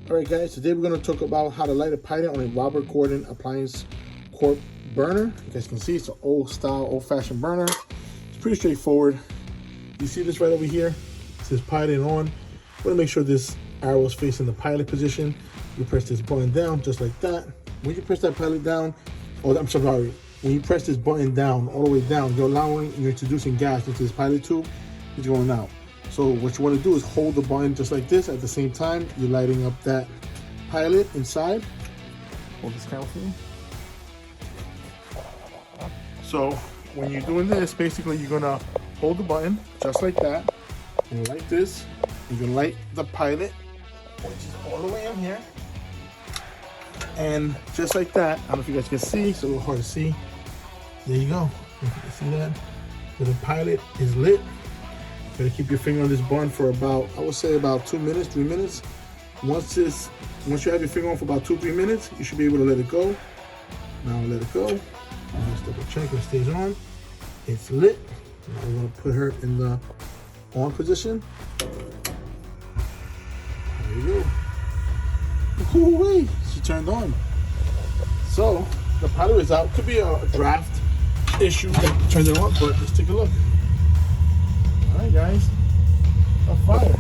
Alright guys, today we're going to talk about how to light a pilot on a Robert Gordon Appliance Corp burner. You guys can see it's an old style, old fashioned burner. It's pretty straightforward. You see this right over here? It says pilot on. Want to make sure this arrow is facing the pilot position. You press this button down just like that. When you press that pilot down, I'm sorry, when you press this button down, all the way down, you're introducing gas into this pilot tube. It's going out. So what you want to do is hold the button just like this. At the same time, you're lighting up that pilot inside. Hold this camera for me. So when you're doing this, basically you're gonna hold the button just like that, and like this. You can light the pilot, which is all the way in here, and just like that. I don't know if you guys can see. It's a little hard to see. There you go. You can see that. So the pilot is lit. You're gonna keep your finger on this button for about, I would say about 2 minutes, 3 minutes. Once you have your finger on for about 2-3 minutes, you should be able to let it go. Now let it go. Just double check it stays on. It's lit. Now we're gonna put her in the on position. There you go. Ooh-wee, she turned on. So the pilot is out. Could be a draft issue that turns it on, but let's take a look. Alright guys, a fire.